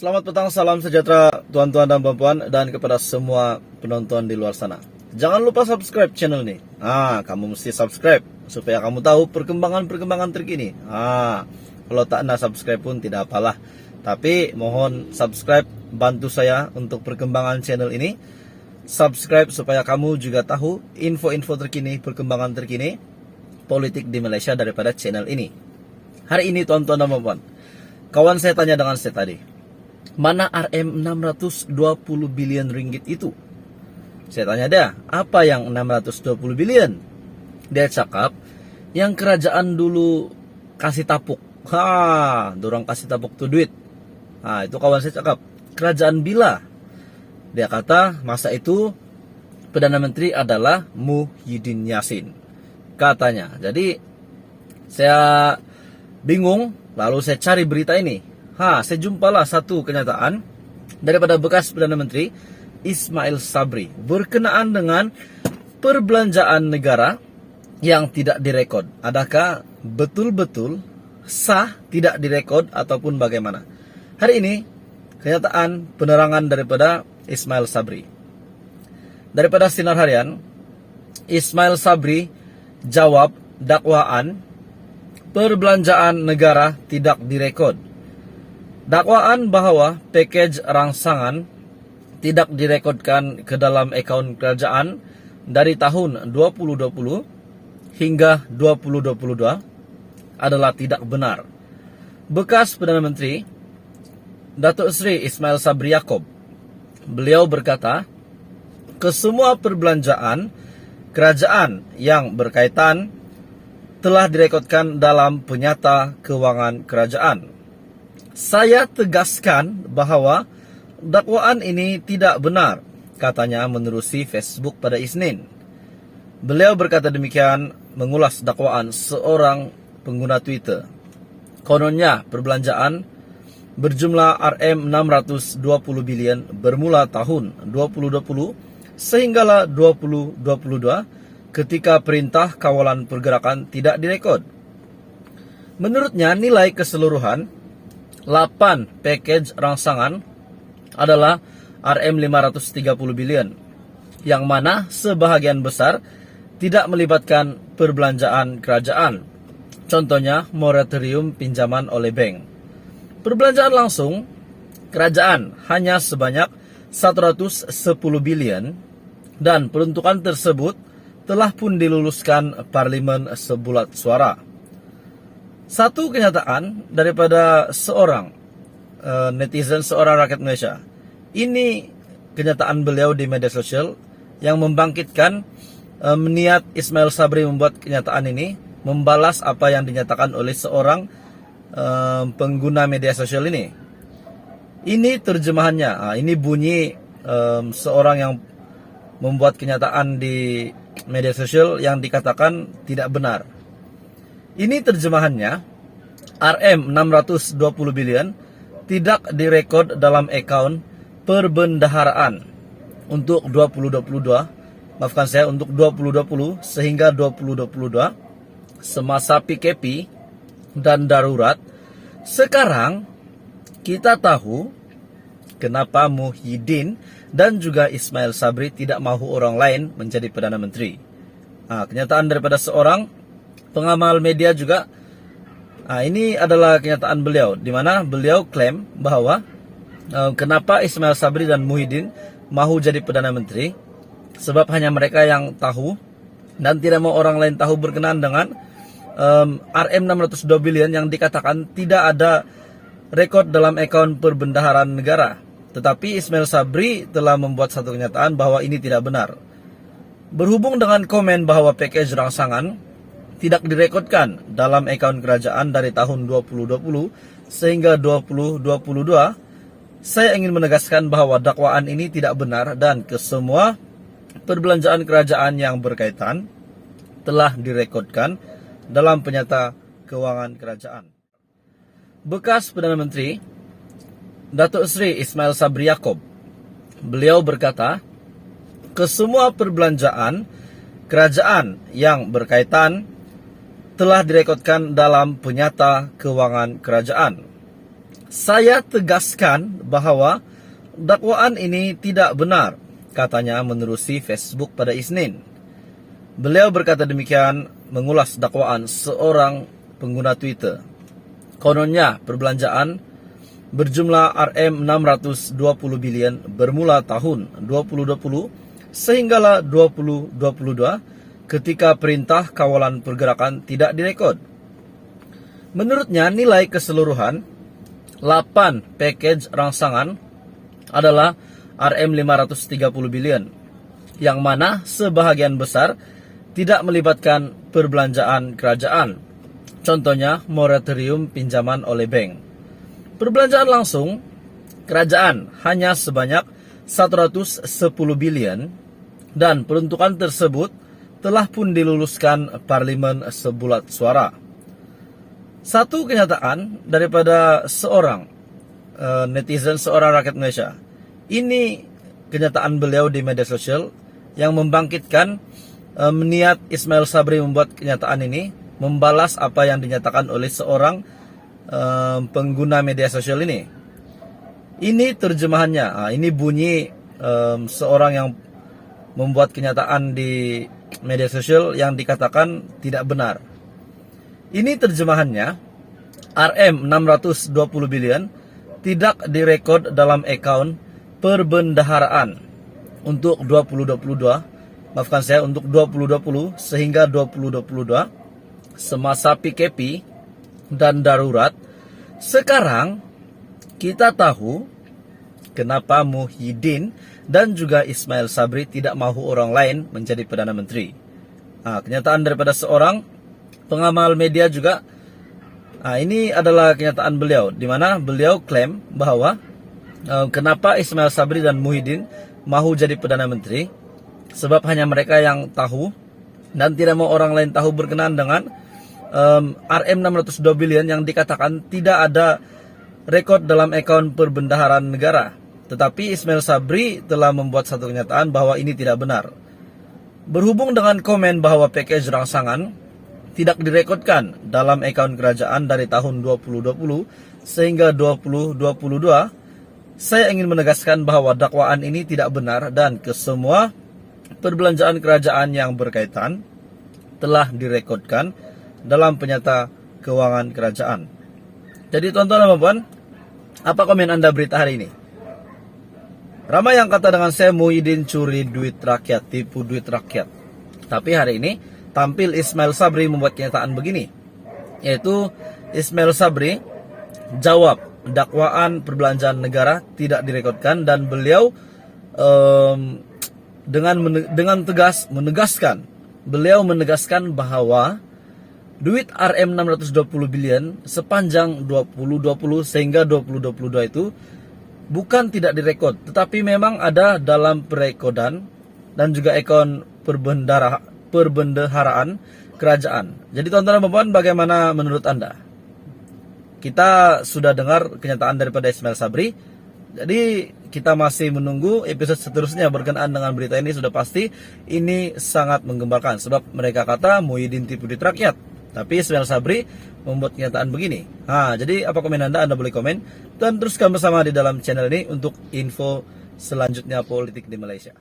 Selamat petang, salam sejahtera tuan-tuan dan puan-puan dan kepada semua penonton di luar sana. Jangan lupa subscribe channel ini. Kamu mesti subscribe supaya kamu tahu perkembangan-perkembangan terkini. Kalau tak nak subscribe pun tidak apalah. Tapi mohon subscribe, bantu saya untuk perkembangan channel ini. Subscribe supaya kamu juga tahu info-info terkini, perkembangan terkini politik di Malaysia daripada channel ini. Hari ini tuan-tuan dan puan-puan, kawan saya tanya dengan saya tadi, mana RM 620 bilion ringgit itu? Saya tanya dia, apa yang 620 bilion? Dia cakap, yang kerajaan dulu kasih tapuk. Dorang kasih tapuk tu duit. Itu kawan saya cakap, kerajaan bila? Dia kata, masa itu Perdana Menteri adalah Muhyiddin Yassin. Katanya. Jadi, saya bingung, lalu saya cari berita ini. Saya jumpalah satu kenyataan daripada bekas Perdana Menteri Ismail Sabri berkenaan dengan perbelanjaan negara yang tidak direkod. Adakah betul-betul sah tidak direkod ataupun bagaimana? Hari ini kenyataan penerangan daripada Ismail Sabri. Daripada Sinar Harian, Ismail Sabri jawab dakwaan perbelanjaan negara tidak direkod. Dakwaan bahwa pakej rangsangan tidak direkodkan ke dalam akaun kerajaan dari tahun 2020 hingga 2022 adalah tidak benar. Bekas Perdana Menteri Datuk Seri Ismail Sabri Yaakob, beliau berkata, kesemua perbelanjaan kerajaan yang berkaitan telah direkodkan dalam penyata kewangan kerajaan. Saya tegaskan bahawa dakwaan ini tidak benar, katanya menerusi Facebook pada Isnin. Beliau berkata demikian mengulas dakwaan seorang pengguna Twitter. Kononnya perbelanjaan berjumlah RM 620 bilion bermula tahun 2020 sehinggalah 2022 ketika perintah kawalan pergerakan tidak direkod. Menurutnya nilai keseluruhan 8 pakej rangsangan adalah RM 530 bilion, yang mana sebahagian besar tidak melibatkan perbelanjaan kerajaan. Contohnya moratorium pinjaman oleh bank. Perbelanjaan langsung kerajaan hanya sebanyak 110 bilion dan peruntukan tersebut telah pun diluluskan Parlimen sebulat suara. Satu kenyataan daripada seorang netizen, seorang rakyat Malaysia. Ini kenyataan beliau di media sosial yang membangkitkan niat Ismail Sabri membuat kenyataan ini, membalas apa yang dinyatakan oleh seorang pengguna media sosial ini. Ini terjemahannya. Ini bunyi seorang yang membuat kenyataan di media sosial yang dikatakan tidak benar. Ini terjemahannya, RM 620 bilion tidak direkod dalam akaun perbendaharaan untuk 2022, maafkan saya, untuk 2020 sehingga 2022 semasa PKP dan darurat. Sekarang kita tahu kenapa Muhyiddin dan juga Ismail Sabri tidak mahu orang lain menjadi Perdana Menteri. Kenyataan daripada seorang pengamal media juga. Ini adalah kenyataan beliau, di mana beliau klaim bahawa kenapa Ismail Sabri dan Muhyiddin mahu jadi Perdana Menteri, sebab hanya mereka yang tahu dan tidak mau orang lain tahu berkenaan dengan RM 602 bilion yang dikatakan tidak ada rekod dalam akaun perbendaharaan negara. Tetapi Ismail Sabri telah membuat satu kenyataan bahawa ini tidak benar. Berhubung dengan komen bahawa pakej rangsangan tidak direkodkan dalam akaun kerajaan dari tahun 2020 sehingga 2022, saya ingin menegaskan bahawa dakwaan ini tidak benar dan kesemua perbelanjaan kerajaan yang berkaitan telah direkodkan dalam penyata kewangan kerajaan. Bekas Perdana Menteri Datuk Seri Ismail Sabri Yaakob, beliau berkata, kesemua perbelanjaan kerajaan yang berkaitan telah direkodkan dalam penyata kewangan kerajaan. Saya tegaskan bahwa dakwaan ini tidak benar, katanya menerusi Facebook pada Isnin. Beliau berkata demikian mengulas dakwaan seorang pengguna Twitter. Kononnya perbelanjaan berjumlah Rp620 bilion bermula tahun 2020 sehinggalah 2022 ketika perintah kawalan pergerakan tidak direkod. Menurutnya nilai keseluruhan 8 package rangsangan adalah Rp530 bilion, yang mana sebahagian besar tidak melibatkan perbelanjaan kerajaan. Contohnya moratorium pinjaman oleh bank. Perbelanjaan langsung kerajaan hanya sebanyak 110 bilion dan peruntukan tersebut telah pun diluluskan parlimen sebulat suara. Satu kenyataan daripada seorang netizen, seorang rakyat Malaysia. Ini kenyataan beliau di media sosial yang membangkitkan niat Ismail Sabri membuat kenyataan ini, membalas apa yang dinyatakan oleh seorang pengguna media sosial ini. Ini terjemahannya. Ini bunyi seorang yang membuat kenyataan di media sosial yang dikatakan tidak benar. Ini terjemahannya, Rm620 bilion tidak direkod dalam akaun perbendaharaan untuk 2022, maafkan saya, untuk 2020 sehingga 2022 semasa PKP dan darurat. Sekarang kita tahu kenapa Muhyiddin dan juga Ismail Sabri tidak mahu orang lain menjadi Perdana Menteri. Kenyataan daripada seorang pengamal media juga. Ini adalah kenyataan beliau, di mana beliau klaim bahwa kenapa Ismail Sabri dan Muhyiddin mahu jadi Perdana Menteri, sebab hanya mereka yang tahu dan tidak mau orang lain tahu berkenaan dengan Rm602 bilion yang dikatakan tidak ada rekod dalam akaun perbendaharaan negara. Tetapi Ismail Sabri telah membuat satu kenyataan bahwa ini tidak benar. Berhubung dengan komen bahwa package rangsangan tidak direkodkan dalam akaun kerajaan dari tahun 2020 sehingga 2022, saya ingin menegaskan bahwa dakwaan ini tidak benar dan kesemua perbelanjaan kerajaan yang berkaitan telah direkodkan dalam penyata keuangan kerajaan. Jadi tuan-tuan dan puan, apa komen Anda berita hari ini? Ramai yang kata dengan saya Muhyiddin curi duit rakyat, tipu duit rakyat. Tapi hari ini tampil Ismail Sabri membuat kenyataan begini, yaitu Ismail Sabri jawab dakwaan perbelanjaan negara tidak direkodkan dan beliau dengan tegas menegaskan bahwa duit Rm620 bilion sepanjang 2020 sehingga 2022 itu bukan tidak direkod, tetapi memang ada dalam perekodan dan juga akun perbendaharaan kerajaan. Jadi tuan-tuan dan puan, bagaimana menurut Anda? Kita sudah dengar kenyataan daripada Ismail Sabri. Jadi kita masih menunggu episode seterusnya berkenaan dengan berita ini. Sudah pasti ini sangat menggembarkan, sebab mereka kata Muhyiddin tipu duit rakyat, tapi Ismail Sabri membuat kenyataan begini. Jadi apa komen Anda? Anda boleh komen dan teruskan bersama di dalam channel ini untuk info selanjutnya politik di Malaysia.